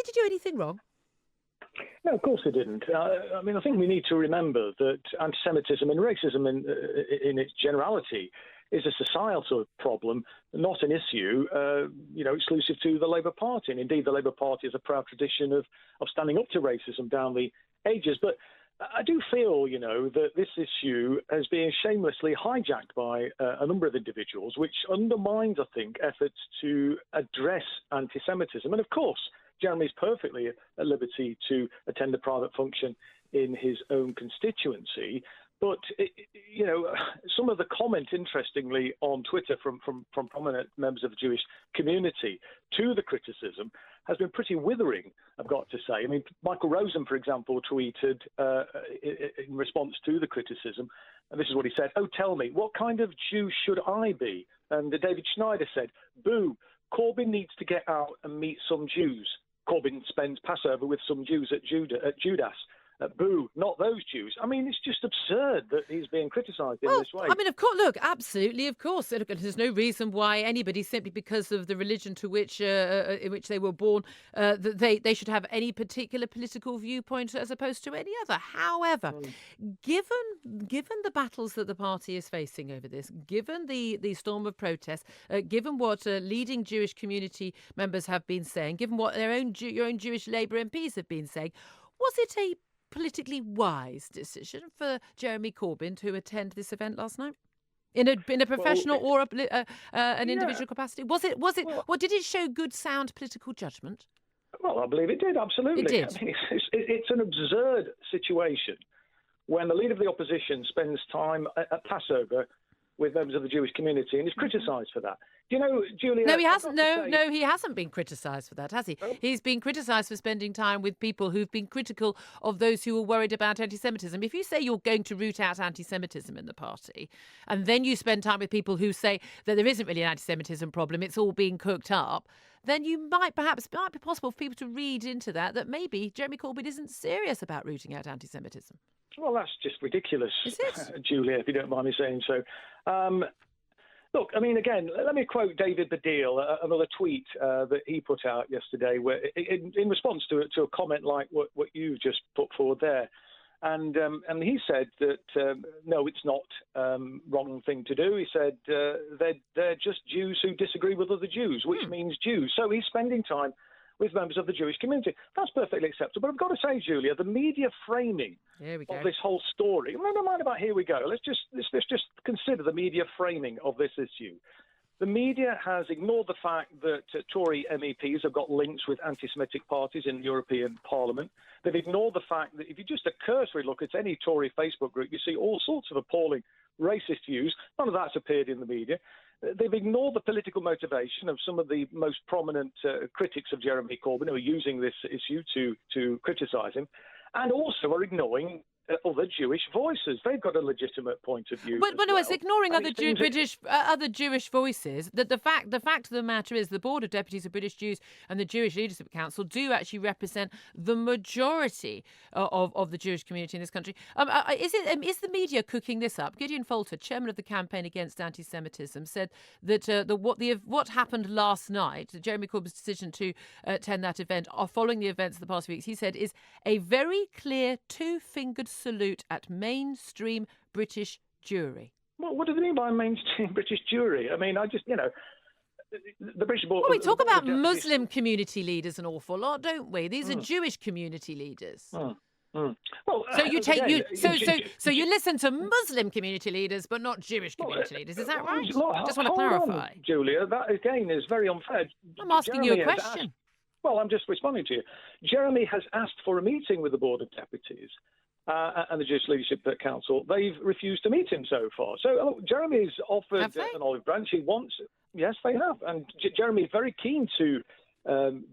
he do anything wrong? No, of course they didn't. I mean, I think we need to remember that anti-Semitism and racism in its generality is a societal problem, not an issue, exclusive to the Labour Party. And indeed, the Labour Party has a proud tradition of standing up to racism down the ages. But I do feel, that this issue is being shamelessly hijacked by a number of individuals, which undermines, I think, efforts to address anti-Semitism. And of course, Jeremy's perfectly at liberty to attend a private function in his own constituency. But, some of the comment, interestingly, on Twitter from prominent members of the Jewish community to the criticism has been pretty withering, I've got to say. I mean, Michael Rosen, for example, tweeted in response to the criticism, and this is what he said: "Oh, tell me, what kind of Jew should I be?" And David Schneider said, "Boo, Corbyn needs to get out and meet some Jews. Corbyn spends Passover with some Jews at Judas. Boo, not those Jews." I mean, it's just absurd that he's being criticised in this way. I mean, of course, look, absolutely, of course. There's no reason why anybody, simply because of the religion to which in which they were born, that they should have any particular political viewpoint as opposed to any other. However, given the battles that the party is facing over this, given the storm of protests, given what leading Jewish community members have been saying, given what your own Jewish Labour MPs have been saying, was it a politically wise decision for Jeremy Corbyn to attend this event last night in a professional or an individual capacity? Was it? Well, did it show good, sound political judgment? Well, I believe it did. Absolutely. It did. I mean, it's an absurd situation when the leader of the opposition spends time at Passover with members of the Jewish community and is criticised for that. Do you know, Julia? No, he hasn't. No, he hasn't been criticised for that, has he? Oh. He's been criticised for spending time with people who've been critical of those who are worried about anti-Semitism. If you say you're going to root out anti-Semitism in the party, and then you spend time with people who say that there isn't really an anti-Semitism problem, it's all being cooked up, then it might be possible for people to read into that maybe Jeremy Corbyn isn't serious about rooting out anti-Semitism. Well, that's just ridiculous, Is it? Julia, if you don't mind me saying so. Look, I mean, again, let me quote David Baddiel, another tweet that he put out yesterday, where in response to a comment like what you just put forward there. And he said that, no, it's not wrong thing to do. He said they're just Jews who disagree with other Jews, which means Jews. So he's spending time with members of the Jewish community. That's perfectly acceptable. But I've got to say, Julia, the media framing of this whole story, never mind about here we go. Let's just consider the media framing of this issue. The media has ignored the fact that Tory MEPs have got links with anti-Semitic parties in the European Parliament. They've ignored the fact that if you just a cursory look at any Tory Facebook group, you see all sorts of appalling racist views. None of that's appeared in the media. They've ignored the political motivation of some of the most prominent critics of Jeremy Corbyn who are using this issue to criticise him, and also are ignoring other Jewish voices. They've got a legitimate point of view. But no, it's ignoring other Jewish voices. That the fact of the matter is, the Board of Deputies of British Jews and the Jewish Leadership Council do actually represent the majority of the Jewish community in this country. Is the media cooking this up? Gideon Falter, chairman of the Campaign Against Anti-Semitism, said that what happened last night, Jeremy Corbyn's decision to attend that event, following the events of the past few weeks, he said, is a very clear two-fingered salute at mainstream British Jewry. Well, what do they mean by mainstream British Jewry? I mean, the British Board... Well, we talk about Muslim community leaders an awful lot, don't we? These are Jewish community leaders. Well, so you listen to Muslim community leaders, but not Jewish community leaders. Is that right? Just want to clarify, Julia. That again is very unfair. I'm asking you a question. Well, I'm just responding to you. Jeremy has asked for a meeting with the Board of Deputies and the Jewish Leadership Council. They've refused to meet him so far. So Jeremy's offered an olive branch. He wants... Yes, they have. And Jeremy is very keen to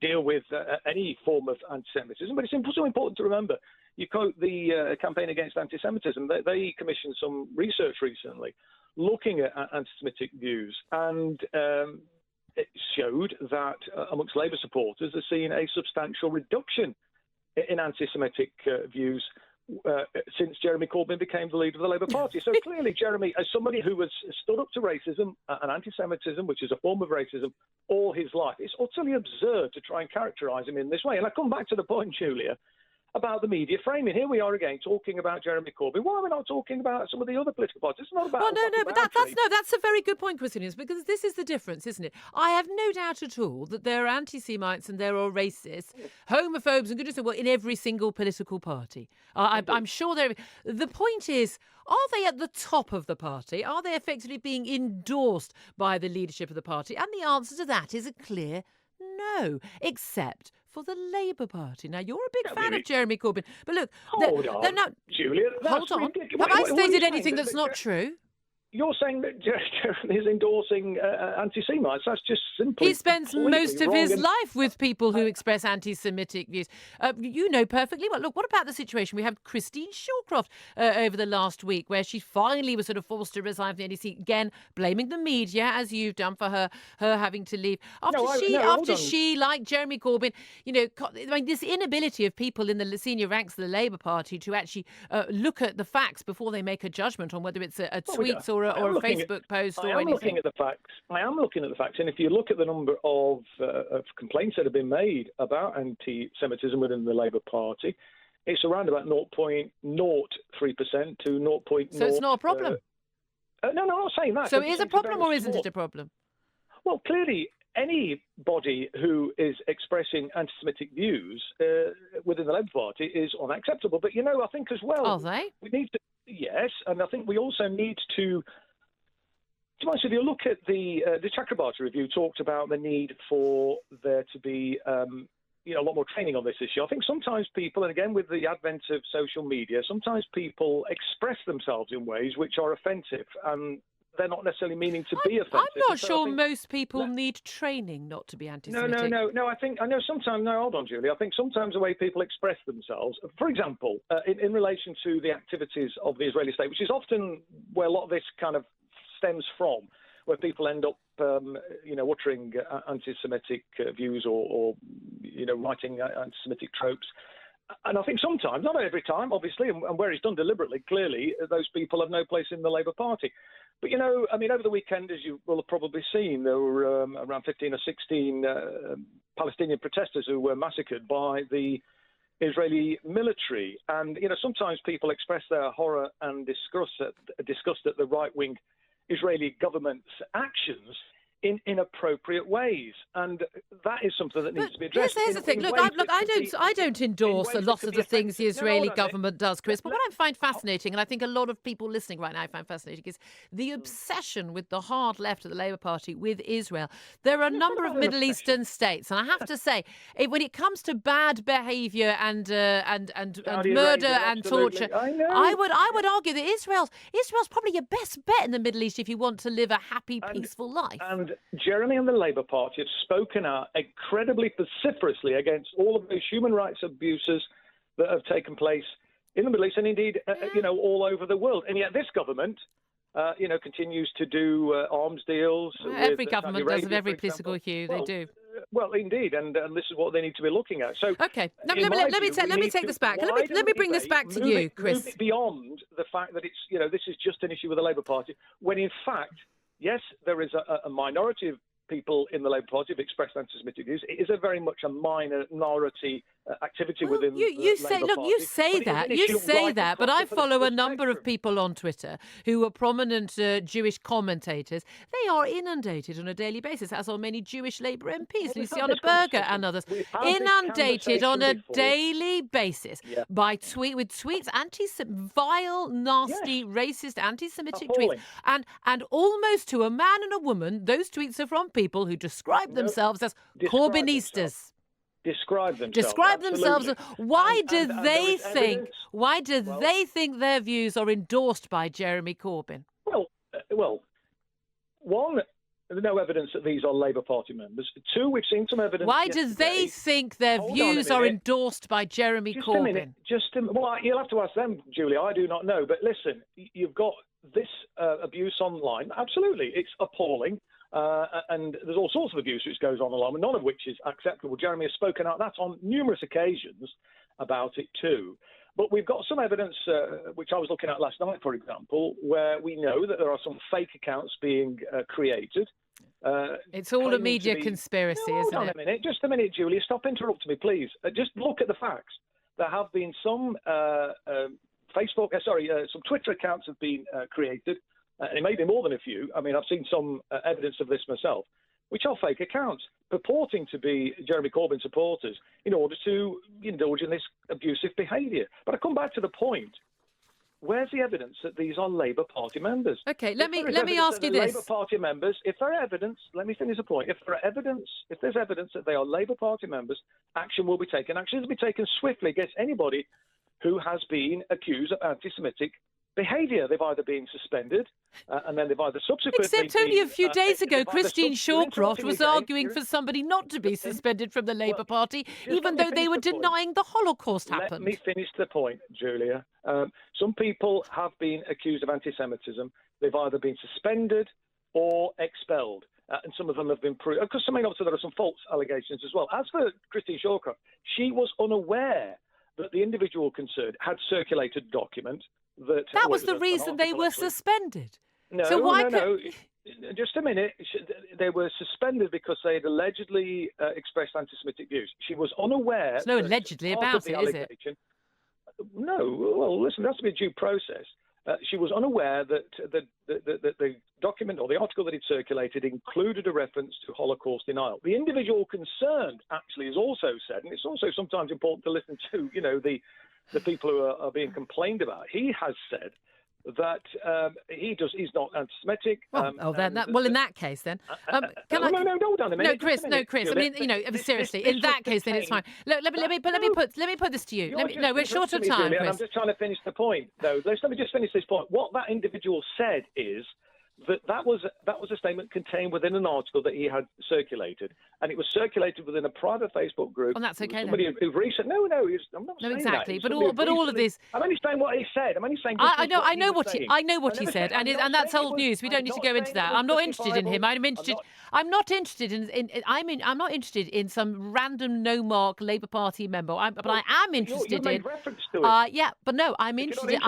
deal with any form of anti-Semitism. But it's also important to remember, you quote the Campaign Against Anti-Semitism. They commissioned some research recently looking at anti-Semitic views, and it showed that amongst Labour supporters, they're seeing a substantial reduction in anti-Semitic views since Jeremy Corbyn became the leader of the Labour Party. So clearly, Jeremy, as somebody who has stood up to racism and anti-Semitism, which is a form of racism, all his life, it's utterly absurd to try and characterise him in this way. And I come back to the point, Julia, about the media framing. Here we are again talking about Jeremy Corbyn. Why are we not talking about some of the other political parties? It's not about. Well, no, but that's a very good point, Christian, because this is the difference, isn't it? I have no doubt at all that there are anti-Semites and there are racists, homophobes, and goodness, well, in every single political party. I'm sure there. The point is, are they at the top of the party? Are they effectively being endorsed by the leadership of the party? And the answer to that is a clear no, except for the Labour Party. Now, you're a big fan of Jeremy Corbyn, but look, hold on, Julia. Hold on. Have I stated anything that's not true? You're saying that Jeremy is endorsing anti-Semites. That's just simply. He spends most of his life with people who express anti-Semitic views. You know perfectly well. Look, what about the situation? We have Christine Shawcroft over the last week, where she finally was sort of forced to resign from the NDC, again blaming the media, as you've done for her having to leave after she, like Jeremy Corbyn, this inability of people in the senior ranks of the Labour Party to actually look at the facts before they make a judgment on whether it's a tweet or a Facebook post or anything. I am looking at the facts, and if you look at the number of complaints that have been made about anti-Semitism within the Labour Party, it's around about 0.03% to 0.0. So it's not a problem? No, I'm not saying that. So it is a problem or isn't it a problem? Well, clearly, anybody who is expressing anti-Semitic views within the Labour Party is unacceptable. But, I think as well. Are they? We need to. Yes, and I think we also need to be honest with you, look at the Chakrabarty review talked about the need for there to be a lot more training on this issue. I think sometimes people, and again with the advent of social media, sometimes people express themselves in ways which are offensive, and they're not necessarily meaning to be offensive. I'm not sure most people need training not to be anti-Semitic. No. Hold on, Julie. I think sometimes the way people express themselves, for example, in relation to the activities of the Israeli state, which is often where a lot of this kind of stems from, where people end up, uttering anti-Semitic views or writing anti-Semitic tropes. And I think sometimes, not every time, obviously, and where it's done deliberately, clearly, those people have no place in the Labour Party. But, over the weekend, as you will have probably seen, there were around 15 or 16 Palestinian protesters who were massacred by the Israeli military. And, sometimes people express their horror and disgust at the right-wing Israeli government's actions in inappropriate ways, and that is something that needs to be addressed. Yes, here's the thing. I don't endorse a lot of the things the Israeli government does, Chris. But what I find fascinating, and I think a lot of people listening right now find fascinating, is the obsession with the hard left of the Labour Party with Israel. There are a number of Middle Eastern states, and I have to say, when it comes to bad behaviour and murder and torture, I would argue that Israel's probably your best bet in the Middle East if you want to live a happy, peaceful life. And Jeremy and the Labour Party have spoken out incredibly vociferously against all of those human rights abuses that have taken place in the Middle East and indeed, all over the world. And yet this government, continues to do arms deals. Every government does of every political hue. They do. Well, indeed, and this is what they need to be looking at. So, okay, let me take this back. Let me bring this back to you, Chris. Move beyond the fact that it's this is just an issue with the Labour Party, when in fact, yes, there is a minority of people in the Labour Party have expressed anti-Semitic views. It is a very much a minority activity within the Labour Party. You say that, but I follow a number of people on Twitter who are prominent Jewish commentators. They are inundated on a daily basis, as are many Jewish Labour MPs, Luciana Berger and others, inundated on a daily basis by with tweets, vile, nasty, racist, anti-Semitic tweets, and almost to a man and a woman, those tweets are from people who describe themselves as Corbynistas. Describe themselves. Why do they think their views are endorsed by Jeremy Corbyn? Well, one, there's no evidence that these are Labour Party members. Two, we've seen some evidence. Why do they think their views are endorsed by Jeremy Corbyn? Well, you'll have to ask them, Julia. I do not know. But listen, you've got this abuse online. Absolutely, it's appalling. And there's all sorts of abuse which goes on online, none of which is acceptable. Jeremy has spoken out that on numerous occasions about it too. But we've got some evidence, which I was looking at last night, for example, where we know that there are some fake accounts being created. It's all a media conspiracy, isn't it? Hold on a minute. Just a minute, Julia. Stop interrupting me, please. Just look at the facts. There have been some some Twitter accounts have been created. It may be more than a few. I mean, I've seen some evidence of this myself, which are fake accounts purporting to be Jeremy Corbyn supporters in order to indulge in this abusive behaviour. But I come back to the point. Where's the evidence that these are Labour Party members? Okay, let me ask you this. Labour Party members, if there are evidence, let me finish the point. If there's evidence that they are Labour Party members, action will be taken. Action will be taken swiftly against anybody who has been accused of anti-Semitic behaviour. They've either been suspended and then they've either subsequently... Except only a few days ago, Christine Shawcroft was arguing for somebody not to be suspended from the Labour Party, even though they were denying the Holocaust happened. Let me finish the point, Julia. Some people have been accused of anti-Semitism. They've either been suspended or expelled. And some of them have been proved. Because obviously there are some false allegations as well. As for Christine Shawcroft, she was unaware that the individual concerned had circulated a document that was the reason they were suspended. No, so why no. Just a minute. They were suspended because they had allegedly expressed anti-Semitic views. She was unaware. There's no allegedly about it, is it? No. Well, listen, there has to be a due process. She was unaware that the document or the article that it circulated included a reference to Holocaust denial. The individual concerned actually has also said, and it's also sometimes important to listen to, the people who are being complained about. He has said that he's not anti-Semitic. In that case, then, no, hold on a minute. No, Chris. I mean, seriously, in that case, then it's fine. Let me put this to you. We're short of time, Chris. I'm just trying to finish the point, though. Let me just finish this point. What that individual said is that was a statement contained within an article that he had circulated, and it was circulated within a private Facebook group. And that's okay. Somebody who recent. No, I'm not saying exactly. That. But all of this. I'm only saying what he said. I'm only saying. I know what he said, and that's old news. We don't need to go into that. I'm not interested in him. I'm not interested in some random no-mark Labour Party member. But I am interested in. Reference to it. Yeah, but no, I'm interested.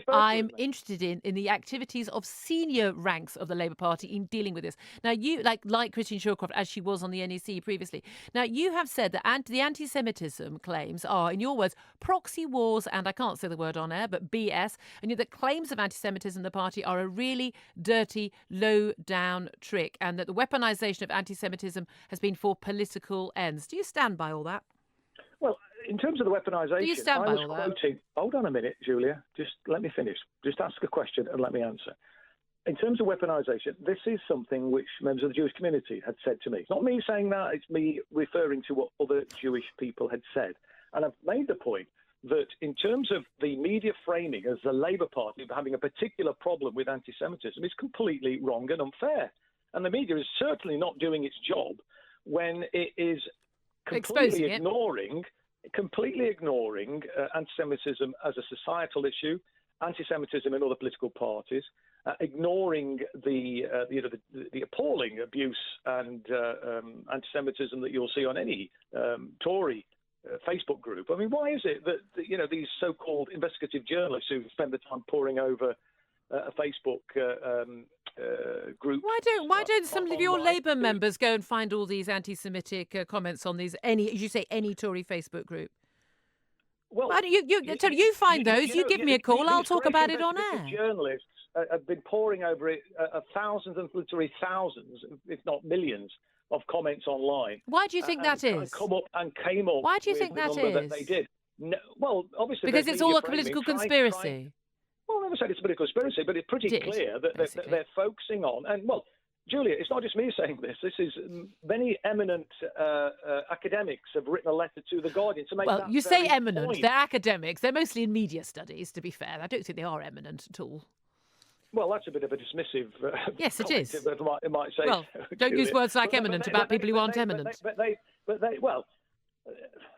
I'm interested in the activities of senior ranks of the Labour Party in dealing with this. Now, you, like Christine Shawcroft, as she was on the NEC previously, now you have said that the anti-Semitism claims are, in your words, proxy wars, and I can't say the word on air, but BS, and that claims of anti-Semitism in the party are a really dirty, low-down trick, and that the weaponisation of anti-Semitism has been for political ends. Do you stand by all that? Well, in terms of the weaponisation, do you stand by all that? Hold on a minute, Julia. Just let me finish. Just ask a question and let me answer. In terms of weaponisation, this is something which members of the Jewish community had said to me. It's not me saying that, it's me referring to what other Jewish people had said. And I've made the point that in terms of the media framing as the Labour Party having a particular problem with anti-Semitism is completely wrong and unfair. And the media is certainly not doing its job when it is completely ignoring anti-Semitism as a societal issue, anti-Semitism in other political parties, ignoring the appalling abuse and anti-Semitism that you'll see on any Tory Facebook group. I mean, why is it that these so-called investigative journalists who spend the time poring over a Facebook group? Why don't some of your Labour members go and find all these anti-Semitic comments on these any Tory Facebook group? Well, why don't you find those? You give me a call. I'll talk about it on air. Journalists have been poring over it, thousands and literally thousands, if not millions, of comments online. Why do you think that is? Came up. Why do you think that is? That they did. No, well, obviously because it's all a political conspiracy. Well, I never said it's a political conspiracy, but it's pretty clear that they're focusing on. And well, Julia, it's not just me saying this. This is many eminent academics have written a letter to The Guardian to make that. Well, you say eminent. Point. They're academics. They're mostly in media studies, to be fair. I don't think they are eminent at all. Well, that's a bit of a dismissive. Yes, it is. It might say. Well, don't use words like eminent about people who aren't eminent. Well,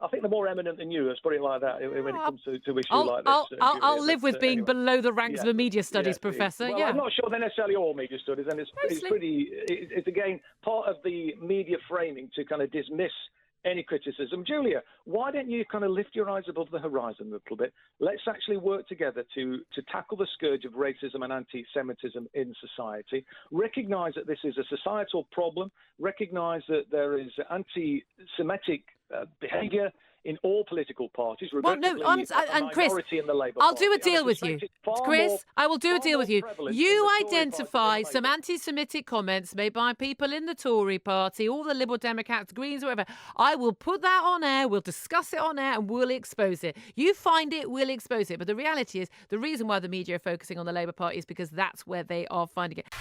I think they're more eminent than you, let's put it like that, when it comes to issues like this. I'll live with being below the ranks of a media studies professor. Well, yeah. I'm not sure they're necessarily all media studies, and it's again part of the media framing to kind of dismiss any criticism. Julia, why don't you kind of lift your eyes above the horizon a little bit? Let's actually work together to tackle the scourge of racism and anti-Semitism in society. Recognise that this is a societal problem. Recognise that there is anti-Semitic behaviour in all political parties. Well, no, and Chris, in the Labour I'll Party. do a deal with you. Chris, I will do a deal with you. You identify some anti-Semitic comments made by people in the Tory party, all the Liberal Democrats, Greens, whatever. I will put that on air, we'll discuss it on air, and we'll expose it. You find it, we'll expose it. But the reality is, the reason why the media are focusing on the Labour Party is because that's where they are finding it.